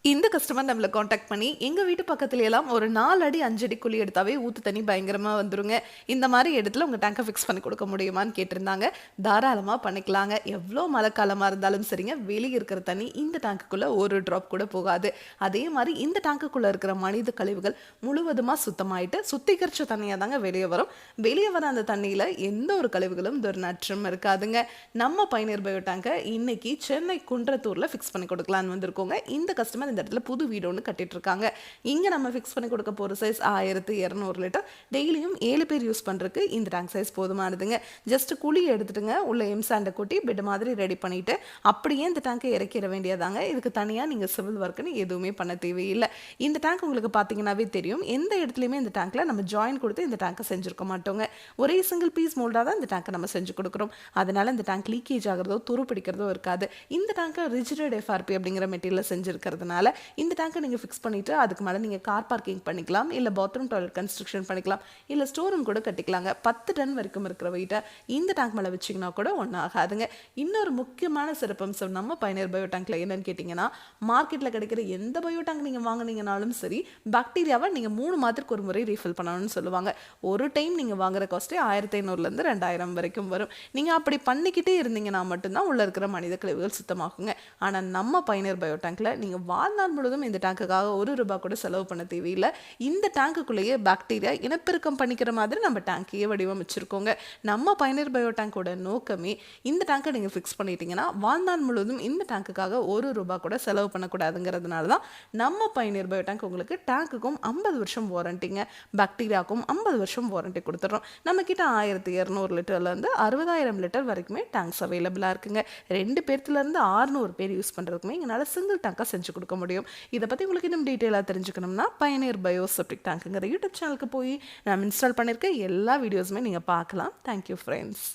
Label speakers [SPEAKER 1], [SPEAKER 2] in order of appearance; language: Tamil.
[SPEAKER 1] இந்த கஸ்டமர் நம்மள கான்டாக்ட் பண்ணி, எங்க வீட்டு பக்கத்துல எல்லாம் ஒரு 4 அடி 5 அடி குழி எடுத்தாவே ஊத்து தண்ணி பயங்கரமா வந்துருங்க. இந்த மாரி இடத்துல உங்க டேங்க ஃபிக்ஸ் பண்ணி குடுக்க முடியுமான்னு கேட்டிருந்தாங்க. தாராளமா பண்ணிக்கலாங்க. எவ்ளோ மழைக்காலமா இருந்தாலும் சரிங்க, வெளிய இருக்கிற தண்ணி இந்த டேங்க்குக்குள்ள ஒரு டிராப் கூட போகாது. அதே மாரி இந்த டேங்க்குக்குள்ள இருக்கிற மனித கழிவுகள் முழுவதுமா சுத்தமாயிட்டு, சுத்திகரிச்ச தண்ணியா தாங்க வெளிய வரும். வெளிய வர அந்த தண்ணியில எந்த ஒரு கழிவுகளும் துர்நாற்றம் இருக்காதுங்க. நம்ம பயனர் பயோ டேங்க இன்னைக்கு சென்னை குன்றத்தூர்ல ஃபிக்ஸ் பண்ணி குடுக்கலான்னு வந்திருக்கோங்க. இந்த கஸ்டமர் இந்த இடத்துல புது வீடு ஒன்று கட்டிட்டு இருக்காங்க. இங்க நம்ம ஃபிக்ஸ் பண்ணி கொடுக்க போற சைஸ் 1200 லிட்டர். டெய்லியும் 7 பேர் யூஸ் பண்றதுக்கு இந்த டேங்க் சைஸ் போதுமானதுங்க. ஜஸ்ட் குழி எடுத்துட்டுங்க உள்ள எம்சாண்டை கொட்டி பெட் மாதிரி ரெடி பண்ணிட்டு அப்படியே இந்த டேங்கை இறக்கிட வேண்டியதாங்க. இதுக்கு தனியா நீங்க சிவில் ஒர்க்னு எதுவுமே பண்ண தேவையில்லை. இந்த டேங்க் உங்களுக்கு பார்த்தீங்கன்னாவே தெரியும். எந்த இடத்துலையுமே இந்த டேங்க்ல நம்ம ஜாயின் கொடுத்து இந்த டேங்கை செஞ்சிருக்க மாட்டோங்க. ஒரே சிங்கிள் பீஸ் மோல்டாக தான் இந்த டேங்கை நம்ம செஞ்சு கொடுக்குறோம். அதனால இந்த டேங்க் லீக்கேஜ் ஆகிறதோ துரு பிடிக்கிறதோ இருக்காது. இந்த டேங்கை ரிஜிடட் எஃப்ஆர்பி அப்படிங்கிற மெட்டீரியல் செஞ்சிருக்கிறதுனால இந்த டேங்கை நீங்கள் ஃபிக்ஸ் பண்ணிவிட்டு அதுக்கு மேலே நீங்கள் கார் பார்க்கிங் பண்ணிக்கலாம், இல்லை பாத்ரூம் டாய்லெட் கன்ஸ்ட்ரக்ஷன் பண்ணிக்கலாம், இல்லை ஸ்டோர் ரூம் கூட கட்டிக்கலாங்க. 10 டன் வரைக்கும் இருக்கிற வெயிட்டை இந்த டேங்க் மேலே வச்சிங்கன்னா கூட ஒன்றும் ஆகாதுங்க. இன்னொரு முக்கியமான சிறப்பம்சம் நம்ம பயனர் பயோ டேங்க்ல என்னன்னு கேட்டிங்கன்னா, மார்க்கெட்டில் கிடைக்கிற எந்த பயோ டேங்க் நீங்கள் வாங்கினீங்கனாலும் சரி, பாக்டீரியாவை நீங்கள் 3 மாதத்துக்கு ஒரு முறை ரீஃபில் பண்ணணும்னு சொல்லுவாங்க. ஒரு டைம் நீங்கள் வாங்குற காஸ்ட்டே 1500லேருந்து 2000 வரைக்கும் வரும். நீங்கள் அப்படி பண்ணிக்கிட்டே இருந்தீங்கன்னா மட்டும்தான் உள்ள இருக்கிற மனித கழிவுகள் சுத்தமாகுங்க. ஆனால் நம்ம பயனர் பயோ டேங்க்ல நீங்கள் வாழ்நாள் முழுவதும் இந்த டேங்குக்காக ₹1 கூட செலவு பண்ண தேவையில்லை. இந்த டேங்குக்குள்ளேயே பாக்டீரியா இனப்பெருக்கம் பண்ணிக்கிற மாதிரி நம்ம டேங்கையே வடிவமைச்சிருக்கோங்க. நம்ம பயனர் பயோ டேங்கோட நோக்கமே இந்த டேங்கை நீங்கள் ஃபிக்ஸ் பண்ணிட்டீங்கன்னா வாழ்நாள் முழுவதும் இந்த டேங்குக்காக ₹1 கூட செலவு பண்ணக்கூடாதுங்கிறதுனால தான் நம்ம பயனர் பயோ டேங்க் உங்களுக்கு டேங்குக்கும் 50 வருஷம் வாரண்டிங்க, பாக்டீரியாவுக்கும் 50 வருஷம் வாரண்டி கொடுத்துட்றோம். நம்ம கிட்ட 1200 லிட்டர்லேருந்து 60,000 லிட்டர் வரைக்குமே டேங்க்ஸ் அவைலபிளாக இருக்குங்க. 2 பேர்த்துலேருந்து 600 பேர் யூஸ் பண்ணுறதுக்குமே எங்களால் சிங்கிள் டேங்காக செஞ்சு கொடுக்க முடியும். இதை பற்றி உங்களுக்கு இன்னும் டீட்டெயிலாக தெரிஞ்சுக்கணும்னா பயனர் பயோ செப்டிக் டேங்க்குங்கிற யூடியூப் சேனலுக்கு போய் நான் இன்ஸ்டால் பண்ணியிருக்க எல்லா வீடியோஸுமே நீங்கள் பார்க்கலாம். Thank you friends.